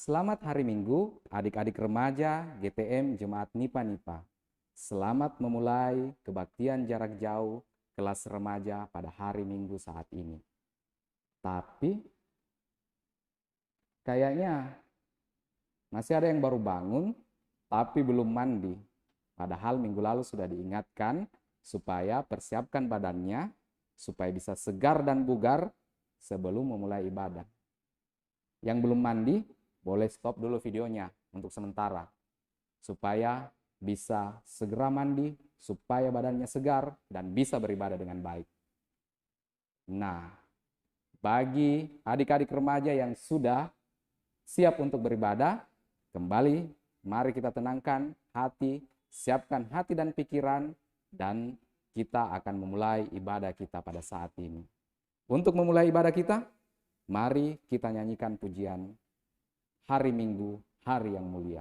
Selamat hari Minggu, adik-adik remaja GTM Jemaat Nipa-Nipa. Selamat memulai kebaktian jarak jauh kelas remaja pada hari Minggu saat ini. Tapi kayaknya masih ada yang baru bangun tapi belum mandi. Padahal minggu lalu sudah diingatkan supaya persiapkan badannya supaya bisa segar dan bugar sebelum memulai ibadah. Yang belum mandi, boleh stop dulu videonya untuk sementara. Supaya bisa segera mandi, supaya badannya segar dan bisa beribadah dengan baik. Nah, bagi adik-adik remaja yang sudah siap untuk beribadah, kembali mari kita tenangkan hati, siapkan hati dan pikiran, dan kita akan memulai ibadah kita pada saat ini. Untuk memulai ibadah kita, mari kita nyanyikan pujian Hari Minggu, Hari yang Mulia.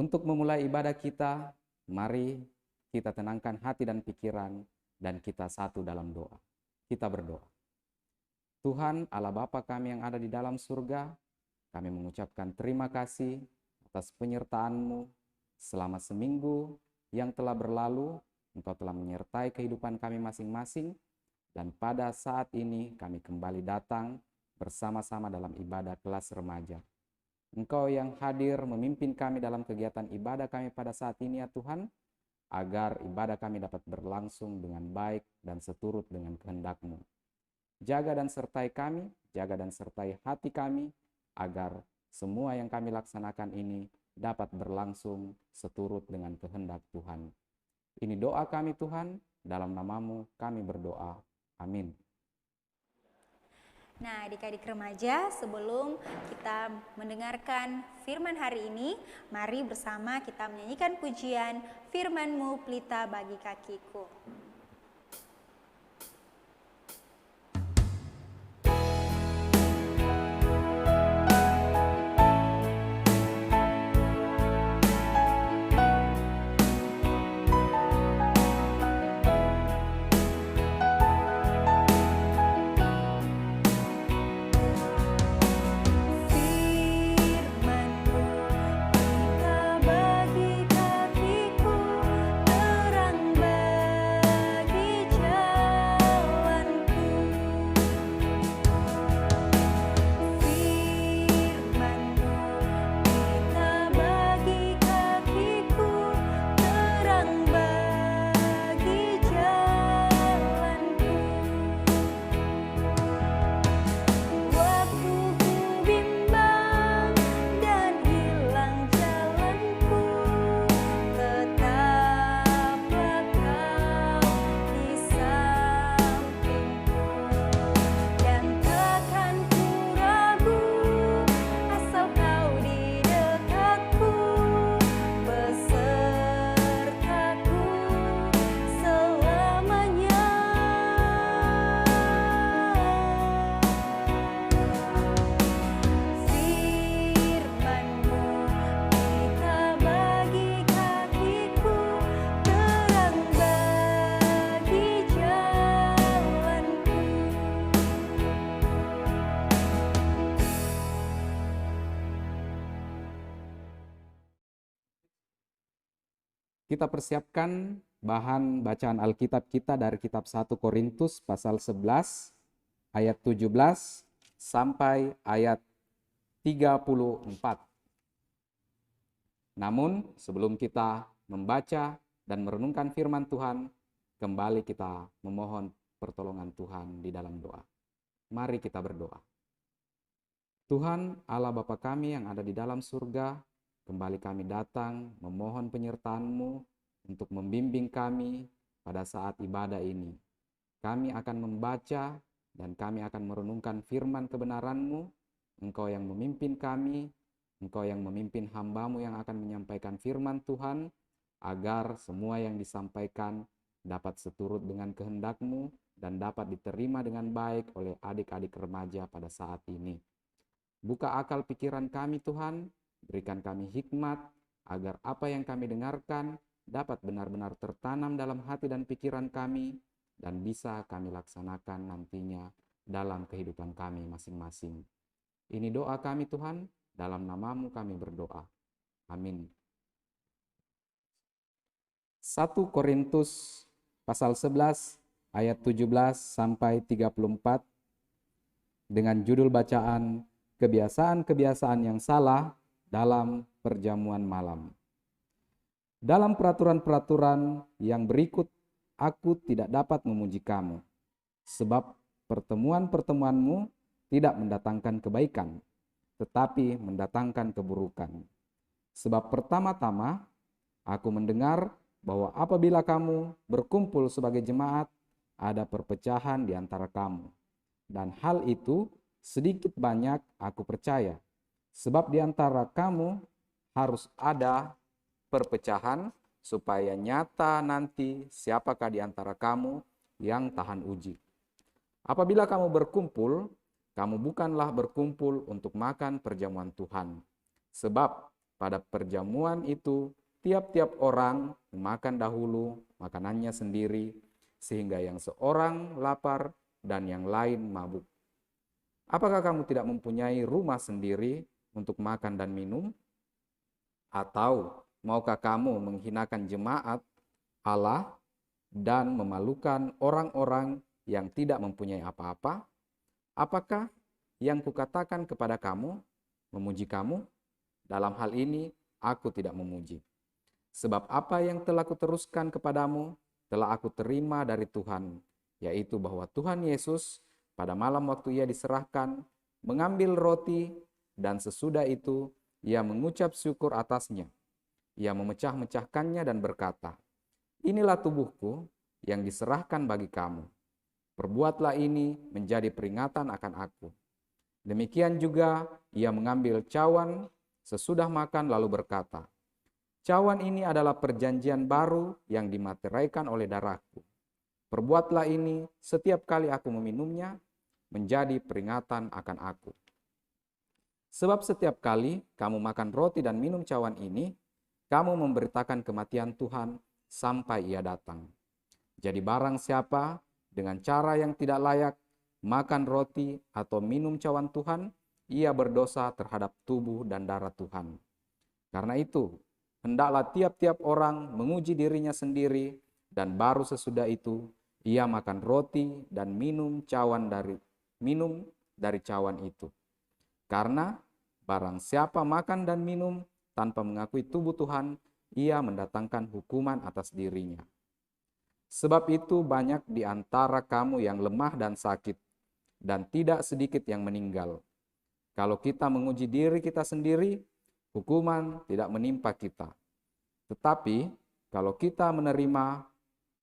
Untuk memulai ibadah kita, mari kita tenangkan hati dan pikiran dan kita satu dalam doa. Kita berdoa. Tuhan Allah Bapa kami yang ada di dalam surga, kami mengucapkan terima kasih atas penyertaan-Mu selama seminggu yang telah berlalu. Engkau telah menyertai kehidupan kami masing-masing, dan pada saat ini kami kembali datang bersama-sama dalam ibadah kelas remaja. Engkau yang hadir memimpin kami dalam kegiatan ibadah kami pada saat ini ya Tuhan, agar ibadah kami dapat berlangsung dengan baik dan seturut dengan kehendak-Mu. Jaga dan sertai kami, jaga dan sertai hati kami, agar semua yang kami laksanakan ini dapat berlangsung seturut dengan kehendak Tuhan. Ini doa kami Tuhan, dalam nama-Mu kami berdoa. Amin. Nah, adik-adik remaja, sebelum kita mendengarkan firman hari ini, mari bersama kita menyanyikan pujian Firman-Mu pelita bagi kakiku. Bagi kakiku terang Kita persiapkan bahan bacaan Alkitab kita dari kitab 1 Korintus pasal 11 ayat 17 sampai ayat 34. Namun sebelum kita membaca dan merenungkan firman Tuhan, kembali kita memohon pertolongan Tuhan di dalam doa. Mari kita berdoa. Tuhan Allah Bapa kami yang ada di dalam surga, kembali kami datang memohon penyertaan-Mu untuk membimbing kami pada saat ibadah ini. Kami akan membaca dan kami akan merenungkan firman kebenaran-Mu. Engkau yang memimpin kami, Engkau yang memimpin hamba-Mu yang akan menyampaikan firman Tuhan, agar semua yang disampaikan dapat seturut dengan kehendak-Mu dan dapat diterima dengan baik oleh adik-adik remaja pada saat ini. Buka akal pikiran kami Tuhan, berikan kami hikmat, agar apa yang kami dengarkan dapat benar-benar tertanam dalam hati dan pikiran kami, dan bisa kami laksanakan nantinya dalam kehidupan kami masing-masing. Ini doa kami Tuhan, dalam nama-Mu kami berdoa. Amin. 1 Korintus pasal 11 ayat 17 sampai 34 dengan judul bacaan kebiasaan-kebiasaan yang salah dalam perjamuan malam. Dalam peraturan-peraturan yang berikut, aku tidak dapat memuji kamu, sebab pertemuan-pertemuanmu tidak mendatangkan kebaikan, tetapi mendatangkan keburukan. Sebab pertama-tama aku mendengar bahwa apabila kamu berkumpul sebagai jemaat, ada perpecahan di antara kamu. Dan hal itu sedikit banyak aku percaya, sebab di antara kamu harus ada perpecahan, supaya nyata nanti siapakah di antara kamu yang tahan uji. Apabila kamu berkumpul, kamu bukanlah berkumpul untuk makan perjamuan Tuhan, sebab pada perjamuan itu tiap-tiap orang memakan dahulu makanannya sendiri, sehingga yang seorang lapar dan yang lain mabuk. Apakah kamu tidak mempunyai rumah sendiri untuk makan dan minum? Atau maukah kamu menghinakan jemaat Allah dan memalukan orang-orang yang tidak mempunyai apa-apa? Apakah yang kukatakan kepada kamu memuji kamu? Dalam hal ini aku tidak memuji. Sebab apa yang telah kuteruskan kepadamu telah aku terima dari Tuhan, yaitu bahwa Tuhan Yesus pada malam waktu Ia diserahkan, mengambil roti, dan sesudah itu Ia mengucap syukur atasnya. Ia memecah-mecahkannya dan berkata, "Inilah tubuhku yang diserahkan bagi kamu. Perbuatlah ini menjadi peringatan akan aku." Demikian juga Ia mengambil cawan sesudah makan lalu berkata, "Cawan ini adalah perjanjian baru yang dimateraikan oleh darahku. Perbuatlah ini setiap kali aku meminumnya, menjadi peringatan akan aku. Sebab setiap kali kamu makan roti dan minum cawan ini, kamu memberitakan kematian Tuhan sampai Ia datang. Jadi barang siapa dengan cara yang tidak layak makan roti atau minum cawan Tuhan, ia berdosa terhadap tubuh dan darah Tuhan. Karena itu, hendaklah tiap-tiap orang menguji dirinya sendiri, dan baru sesudah itu ia makan roti dan minum dari cawan itu. Karena barang siapa makan dan minum tanpa mengakui tubuh Tuhan, ia mendatangkan hukuman atas dirinya. Sebab itu banyak di antara kamu yang lemah dan sakit, dan tidak sedikit yang meninggal. Kalau kita menguji diri kita sendiri, hukuman tidak menimpa kita. Tetapi kalau kita menerima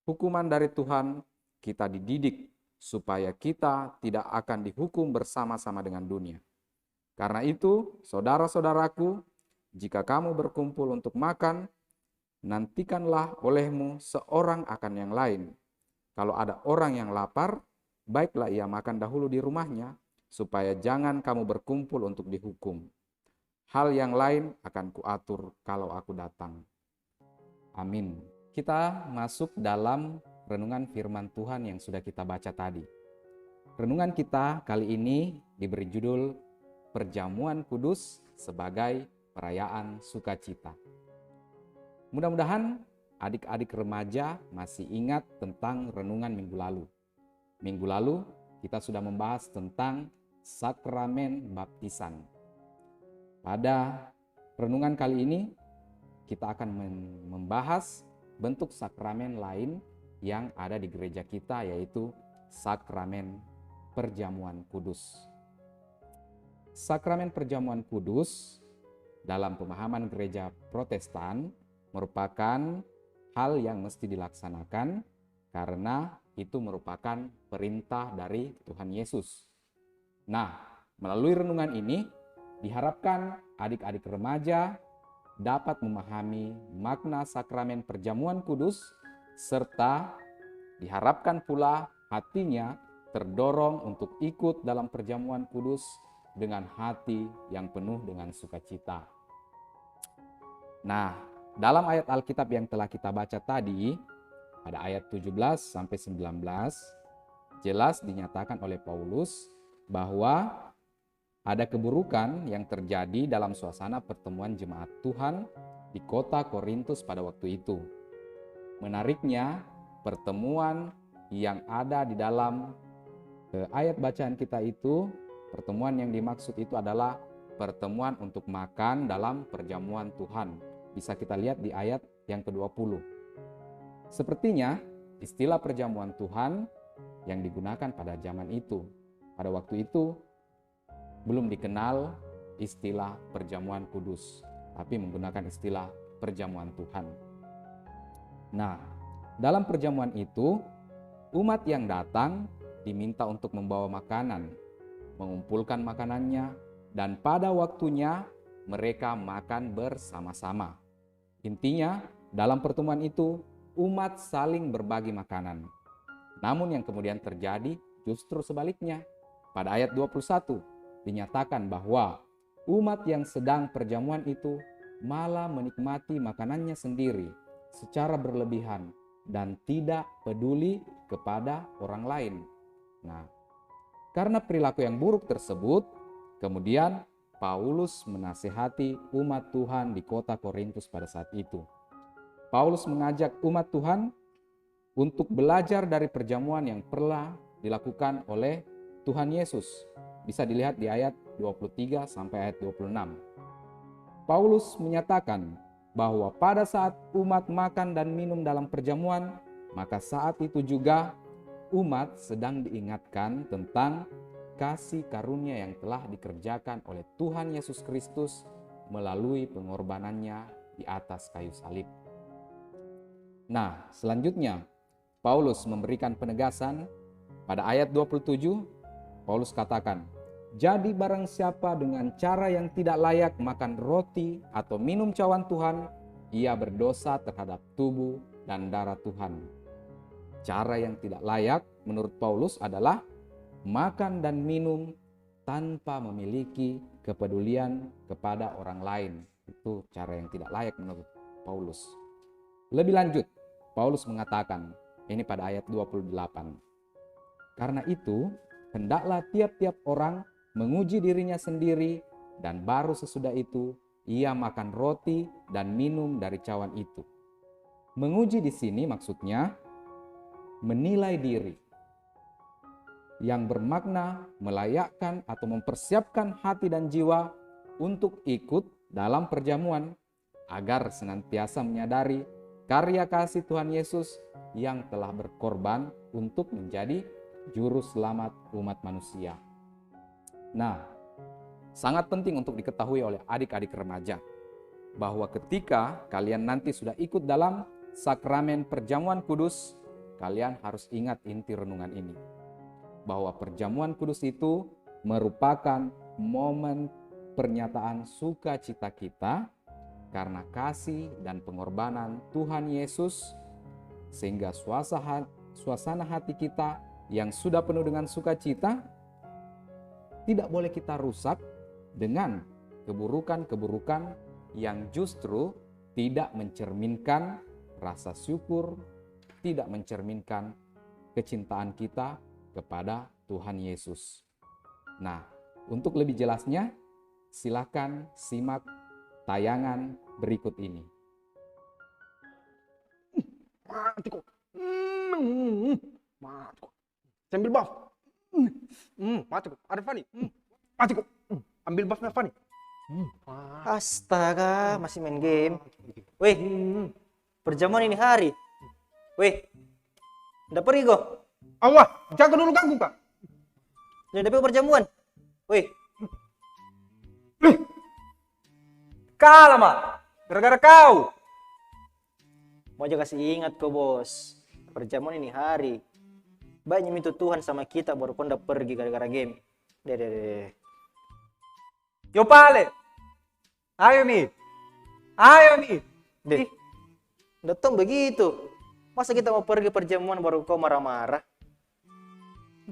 hukuman dari Tuhan, kita dididik supaya kita tidak akan dihukum bersama-sama dengan dunia. Karena itu, saudara-saudaraku, jika kamu berkumpul untuk makan, nantikanlah olehmu seorang akan yang lain. Kalau ada orang yang lapar, baiklah ia makan dahulu di rumahnya, supaya jangan kamu berkumpul untuk dihukum. Hal yang lain akan kuatur kalau aku datang. Amin. Kita masuk dalam renungan firman Tuhan yang sudah kita baca tadi. Renungan kita kali ini diberi judul Perjamuan Kudus sebagai Perayaan Sukacita. Mudah-mudahan adik-adik remaja masih ingat tentang renungan minggu lalu. Minggu lalu kita sudah membahas tentang sakramen baptisan. Pada renungan kali ini kita akan membahas bentuk sakramen lain yang ada di gereja kita, yaitu sakramen perjamuan kudus. Sakramen perjamuan kudus dalam pemahaman gereja Protestan merupakan hal yang mesti dilaksanakan karena itu merupakan perintah dari Tuhan Yesus. Nah, melalui renungan ini diharapkan adik-adik remaja dapat memahami makna sakramen perjamuan kudus serta diharapkan pula hatinya terdorong untuk ikut dalam perjamuan kudus dengan hati yang penuh dengan sukacita. Nah, dalam ayat Alkitab yang telah kita baca tadi, pada ayat 17 sampai 19, jelas dinyatakan oleh Paulus bahwa ada keburukan yang terjadi dalam suasana pertemuan jemaat Tuhan di kota Korintus pada waktu itu. Menariknya, pertemuan yang ada di dalam ayat bacaan kita itu, pertemuan yang dimaksud itu adalah pertemuan untuk makan dalam perjamuan Tuhan. Bisa kita lihat di ayat yang ke-20. Sepertinya istilah perjamuan Tuhan yang digunakan pada zaman itu, pada waktu itu belum dikenal istilah perjamuan kudus, tapi menggunakan istilah perjamuan Tuhan. Nah, dalam perjamuan itu, umat yang datang diminta untuk membawa makanan, mengumpulkan makanannya, dan pada waktunya mereka makan bersama-sama. Intinya, dalam pertemuan itu, umat saling berbagi makanan. Namun yang kemudian terjadi justru sebaliknya. Pada ayat 21, dinyatakan bahwa umat yang sedang perjamuan itu malah menikmati makanannya sendiri secara berlebihan dan tidak peduli kepada orang lain. Nah, karena perilaku yang buruk tersebut, kemudian Paulus menasihati umat Tuhan di kota Korintus pada saat itu. Paulus mengajak umat Tuhan untuk belajar dari perjamuan yang pernah dilakukan oleh Tuhan Yesus. Bisa dilihat di ayat 23 sampai ayat 26. Paulus menyatakan bahwa pada saat umat makan dan minum dalam perjamuan, maka saat itu juga umat sedang diingatkan tentang kasih karunia yang telah dikerjakan oleh Tuhan Yesus Kristus melalui pengorbanannya di atas kayu salib. Nah, selanjutnya Paulus memberikan penegasan pada ayat 27. Paulus katakan, "Jadi barang siapa dengan cara yang tidak layak makan roti atau minum cawan Tuhan, ia berdosa terhadap tubuh dan darah Tuhan." Cara yang tidak layak menurut Paulus adalah makan dan minum tanpa memiliki kepedulian kepada orang lain. Itu cara yang tidak layak menurut Paulus. Lebih lanjut, Paulus mengatakan, ini pada ayat 28. Karena itu, hendaklah tiap-tiap orang menguji dirinya sendiri, dan baru sesudah itu ia makan roti dan minum dari cawan itu. Menguji di sini maksudnya menilai diri, yang bermakna melayakkan atau mempersiapkan hati dan jiwa untuk ikut dalam perjamuan agar senantiasa menyadari karya kasih Tuhan Yesus yang telah berkorban untuk menjadi juru selamat umat manusia. Nah, sangat penting untuk diketahui oleh adik-adik remaja bahwa ketika kalian nanti sudah ikut dalam sakramen perjamuan kudus, kalian harus ingat inti renungan ini. Bahwa perjamuan kudus itu merupakan momen pernyataan sukacita kita karena kasih dan pengorbanan Tuhan Yesus, sehingga suasana hati kita yang sudah penuh dengan sukacita tidak boleh kita rusak dengan keburukan-keburukan yang justru tidak mencerminkan rasa syukur, tidak mencerminkan kecintaan kita kepada Tuhan Yesus. Nah, untuk lebih jelasnya, silakan simak tayangan berikut ini. Mati kok. Mati kok. Saya ambil buff. Mati kok. Ada Fanny. Mati kok. Ambil buffnya Fanny. Astaga, masih main game. Weh, perjamuan ini hari. Weh, udah pergi kok. Awas, jaga dulu ganggu kak. Udah dapat perjamuan. Weh, Kalah mak. Gara-gara kau. mau aja kasih ingat kok bos. Perjamuan ini hari. Banyak minta Tuhan sama kita baru kau udah pergi gara-gara game. Deh. Yo pale. Ayo nih. Ayo nih. Deh, datang begitu. Masa kita mau pergi perjamuan baru kau marah-marah?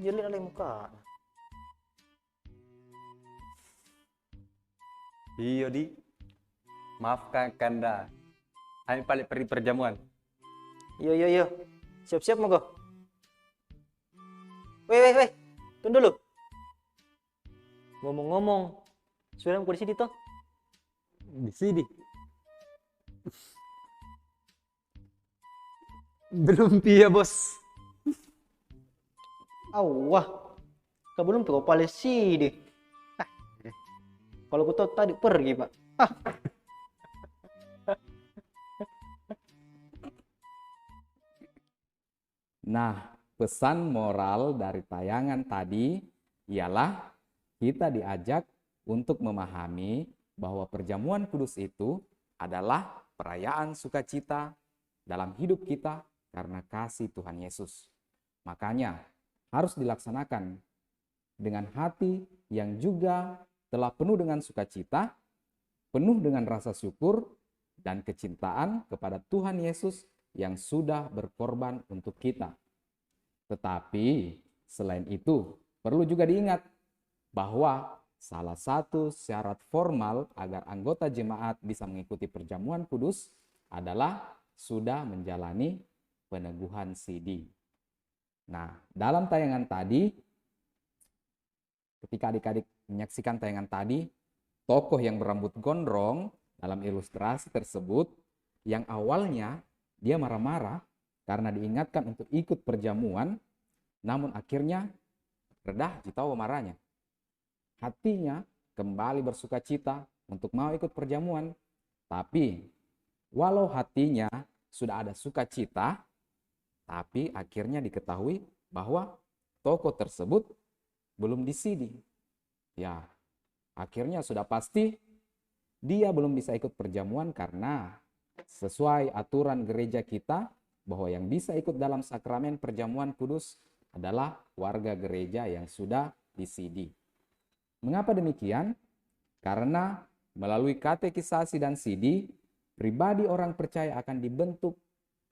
Jelek ada muka. Iya di. Maafkan kanda. Kami balik pergi perjamuan. Yo. Siap-siap mau kok. Weh. Tunggu dulu. Ngomong-ngomong, sudah mau di sini toh? Di sini. Belum pia bos. Wah, kau belum kau pale sini. Kalau kau tahu tadi pergi pak. Nah, pesan moral dari tayangan tadi ialah kita diajak untuk memahami bahwa perjamuan kudus itu adalah perayaan sukacita dalam hidup kita karena kasih Tuhan Yesus. Makanya harus dilaksanakan dengan hati yang juga telah penuh dengan sukacita, penuh dengan rasa syukur dan kecintaan kepada Tuhan Yesus yang sudah berkorban untuk kita. Tetapi selain itu, perlu juga diingat bahwa salah satu syarat formal agar anggota jemaat bisa mengikuti perjamuan kudus adalah sudah menjalani peneguhan CD. Nah, dalam tayangan tadi, ketika adik-adik menyaksikan tayangan tadi, tokoh yang berambut gondrong dalam ilustrasi tersebut yang awalnya dia marah-marah karena diingatkan untuk ikut perjamuan, namun akhirnya redah jitawa marahnya. Hatinya kembali bersukacita untuk mau ikut perjamuan, tapi walau hatinya sudah ada sukacita, tapi akhirnya diketahui bahwa tokoh tersebut belum disidi. Ya, akhirnya sudah pasti dia belum bisa ikut perjamuan karena sesuai aturan gereja kita bahwa yang bisa ikut dalam sakramen perjamuan kudus adalah warga gereja yang sudah disidi. Mengapa demikian? Karena melalui katekisasi dan sidi, pribadi orang percaya akan dibentuk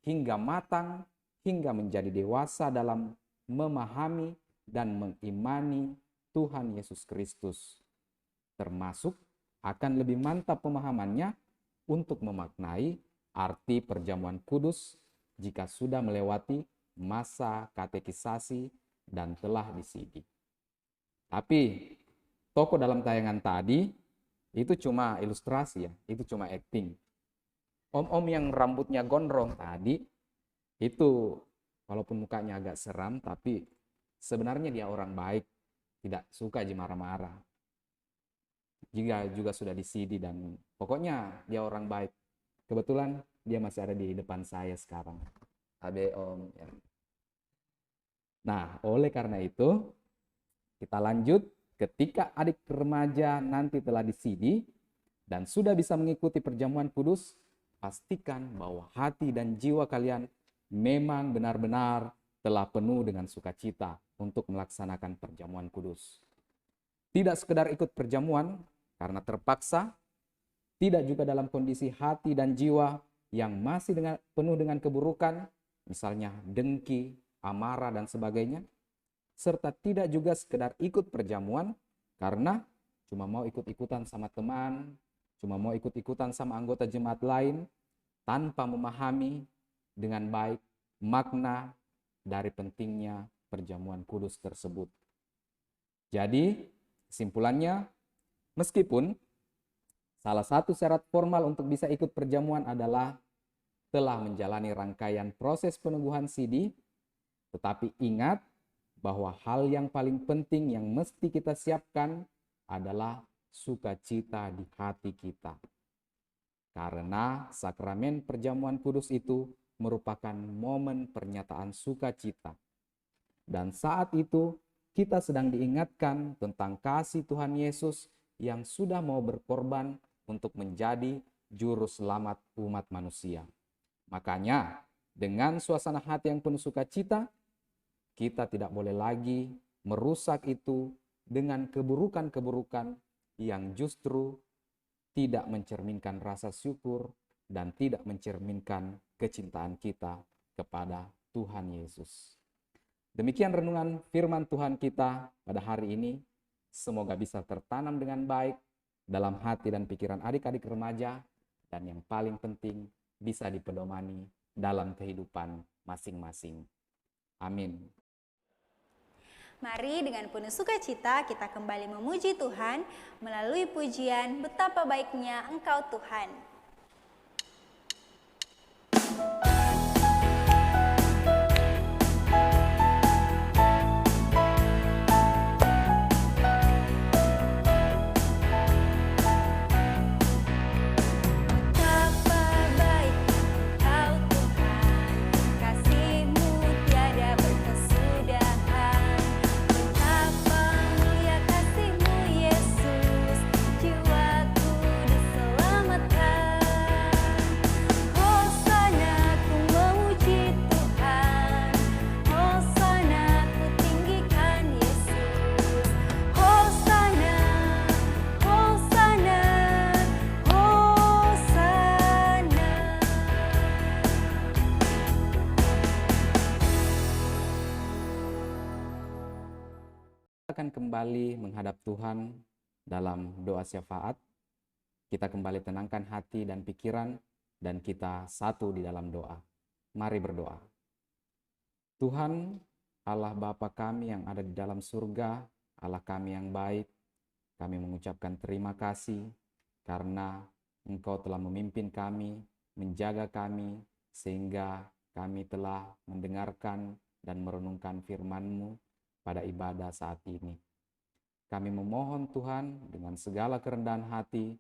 hingga matang, hingga menjadi dewasa dalam memahami dan mengimani Tuhan Yesus Kristus. Termasuk akan lebih mantap pemahamannya untuk memaknai arti perjamuan kudus jika sudah melewati masa katekisasi dan telah disidi. Tapi tokoh dalam tayangan tadi itu cuma ilustrasi ya, itu cuma acting. Om-om yang rambutnya gondrong tadi itu walaupun mukanya agak seram tapi sebenarnya dia orang baik, tidak suka marah-marah. Juga sudah disidi dan pokoknya dia orang baik. Kebetulan dia masih ada di depan saya sekarang. Abe om. Ya. Nah, oleh karena itu kita lanjut ketika adik remaja nanti telah disidi dan sudah bisa mengikuti perjamuan kudus, pastikan bahwa hati dan jiwa kalian memang benar-benar telah penuh dengan sukacita untuk melaksanakan perjamuan kudus. Tidak sekedar ikut perjamuan karena terpaksa, tidak juga dalam kondisi hati dan jiwa yang masih penuh dengan keburukan, misalnya dengki, amarah, dan sebagainya, serta tidak juga sekedar ikut perjamuan karena cuma mau ikut-ikutan sama teman, cuma mau ikut-ikutan sama anggota jemaat lain, tanpa memahami dengan baik makna dari pentingnya perjamuan kudus tersebut. Jadi, kesimpulannya, meskipun salah satu syarat formal untuk bisa ikut perjamuan adalah telah menjalani rangkaian proses peneguhan sidi, tetapi ingat bahwa hal yang paling penting yang mesti kita siapkan adalah sukacita di hati kita. Karena sakramen perjamuan kudus itu merupakan momen pernyataan sukacita. Dan saat itu kita sedang diingatkan tentang kasih Tuhan Yesus yang sudah mau berkorban untuk menjadi juru selamat umat manusia. Makanya dengan suasana hati yang penuh sukacita, kita tidak boleh lagi merusak itu dengan keburukan-keburukan yang justru tidak mencerminkan rasa syukur dan tidak mencerminkan kecintaan kita kepada Tuhan Yesus. Demikian renungan firman Tuhan kita pada hari ini. Semoga bisa tertanam dengan baik dalam hati dan pikiran adik-adik remaja, dan yang paling penting bisa dipedomani dalam kehidupan masing-masing. Amin. Mari dengan penuh sukacita kita kembali memuji Tuhan melalui pujian Betapa Baiknya Engkau Tuhan. Akan kembali menghadap Tuhan dalam doa syafaat. Kita kembali tenangkan hati dan pikiran, dan kita satu di dalam doa. Mari berdoa. Tuhan, Allah Bapa kami yang ada di dalam surga, Allah kami yang baik, kami mengucapkan terima kasih karena Engkau telah memimpin kami, menjaga kami, sehingga kami telah mendengarkan dan merenungkan firman-Mu pada ibadah saat ini. Kami memohon Tuhan dengan segala kerendahan hati,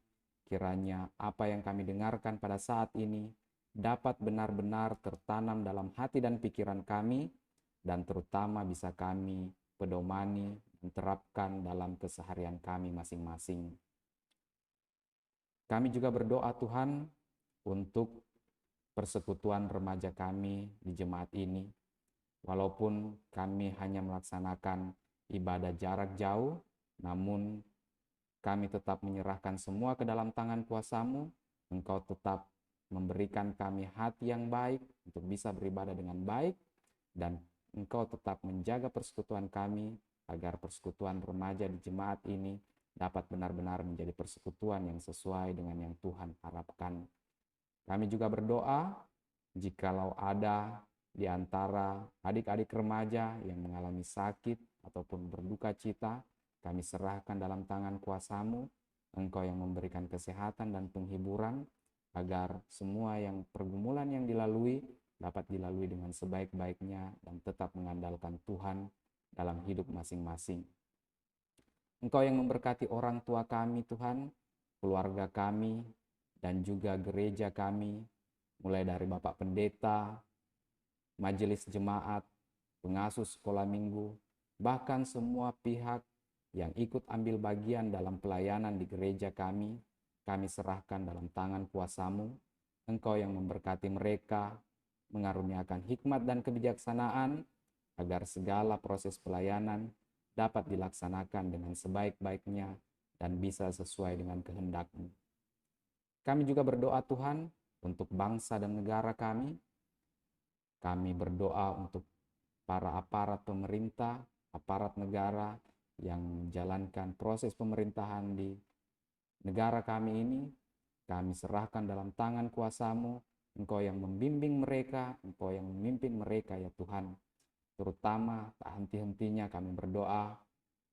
kiranya apa yang kami dengarkan pada saat ini dapat benar-benar tertanam dalam hati dan pikiran kami, dan terutama bisa kami pedomani, menerapkan dalam keseharian kami masing-masing. Kami juga berdoa Tuhan untuk persekutuan remaja kami di jemaat ini. Walaupun kami hanya melaksanakan ibadah jarak jauh, namun kami tetap menyerahkan semua ke dalam tangan kuasa-Mu. Engkau tetap memberikan kami hati yang baik untuk bisa beribadah dengan baik, dan Engkau tetap menjaga persekutuan kami agar persekutuan remaja di jemaat ini dapat benar-benar menjadi persekutuan yang sesuai dengan yang Tuhan harapkan. Kami juga berdoa, jikalau ada di antara adik-adik remaja yang mengalami sakit ataupun berduka cita, kami serahkan dalam tangan kuasa-Mu. Engkau yang memberikan kesehatan dan penghiburan, agar semua yang pergumulan yang dilalui dapat dilalui dengan sebaik-baiknya dan tetap mengandalkan Tuhan dalam hidup masing-masing. Engkau yang memberkati orang tua kami Tuhan, keluarga kami, dan juga gereja kami, mulai dari Bapak Pendeta, majelis jemaat, pengasuh sekolah minggu, bahkan semua pihak yang ikut ambil bagian dalam pelayanan di gereja kami serahkan dalam tangan kuasa-Mu. Engkau yang memberkati mereka, mengaruniakan hikmat dan kebijaksanaan, agar segala proses pelayanan dapat dilaksanakan dengan sebaik-baiknya dan bisa sesuai dengan kehendak-Mu. Kami juga berdoa Tuhan untuk bangsa dan negara kami. Kami berdoa untuk para aparat pemerintah, aparat negara yang menjalankan proses pemerintahan di negara kami ini. Kami serahkan dalam tangan kuasa-Mu. Engkau yang membimbing mereka, Engkau yang memimpin mereka ya Tuhan. Terutama tak henti-hentinya kami berdoa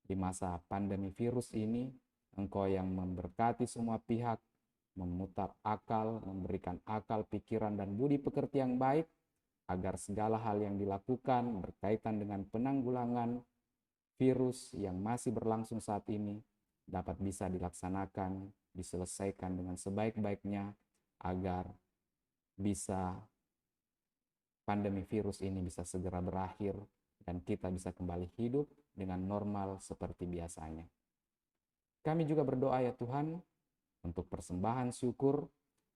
di masa pandemi virus ini, Engkau yang memberkati semua pihak, memutar akal, memberikan akal, pikiran, dan budi pekerti yang baik, agar segala hal yang dilakukan berkaitan dengan penanggulangan virus yang masih berlangsung saat ini dapat bisa dilaksanakan, diselesaikan dengan sebaik-baiknya, agar bisa pandemi virus ini bisa segera berakhir dan kita bisa kembali hidup dengan normal seperti biasanya. Kami juga berdoa ya Tuhan untuk persembahan syukur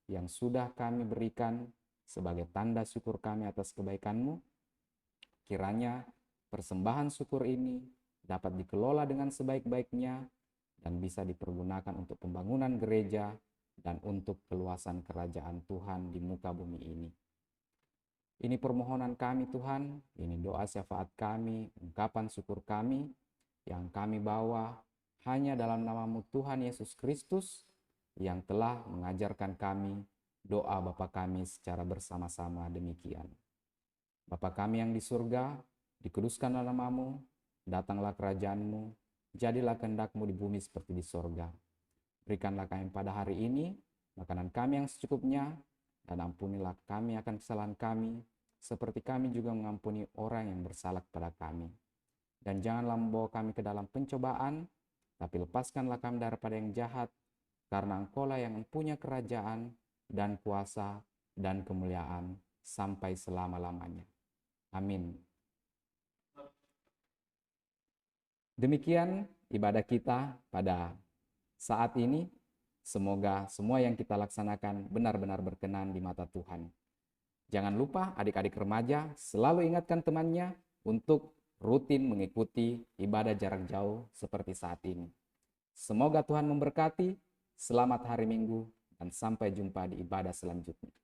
yang sudah kami berikan sebagai tanda syukur kami atas kebaikan-Mu. Kiranya persembahan syukur ini dapat dikelola dengan sebaik-baiknya dan bisa dipergunakan untuk pembangunan gereja dan untuk keluasan kerajaan Tuhan di muka bumi ini. Ini permohonan kami Tuhan, ini doa syafaat kami, ungkapan syukur kami yang kami bawa hanya dalam nama-Mu Tuhan Yesus Kristus yang telah mengajarkan kami doa Bapa kami secara bersama-sama demikian. Bapa kami yang di surga, dikuduskanlah nama-Mu, datanglah kerajaan-Mu, jadilah kehendak-Mu di bumi seperti di surga. Berikanlah kami pada hari ini makanan kami yang secukupnya, dan ampunilah kami akan kesalahan kami, seperti kami juga mengampuni orang yang bersalah kepada kami. Dan janganlah membawa kami ke dalam pencobaan, tapi lepaskanlah kami daripada yang jahat, karena Engkau-lah yang mempunyai kerajaan dan kuasa dan kemuliaan sampai selama-lamanya. Amin. Demikian ibadah kita pada saat ini. Semoga semua yang kita laksanakan benar-benar berkenan di mata Tuhan. Jangan lupa adik-adik remaja selalu ingatkan temannya untuk rutin mengikuti ibadah jarak jauh seperti saat ini. Semoga Tuhan memberkati, selamat hari Minggu, dan sampai jumpa di ibadah selanjutnya.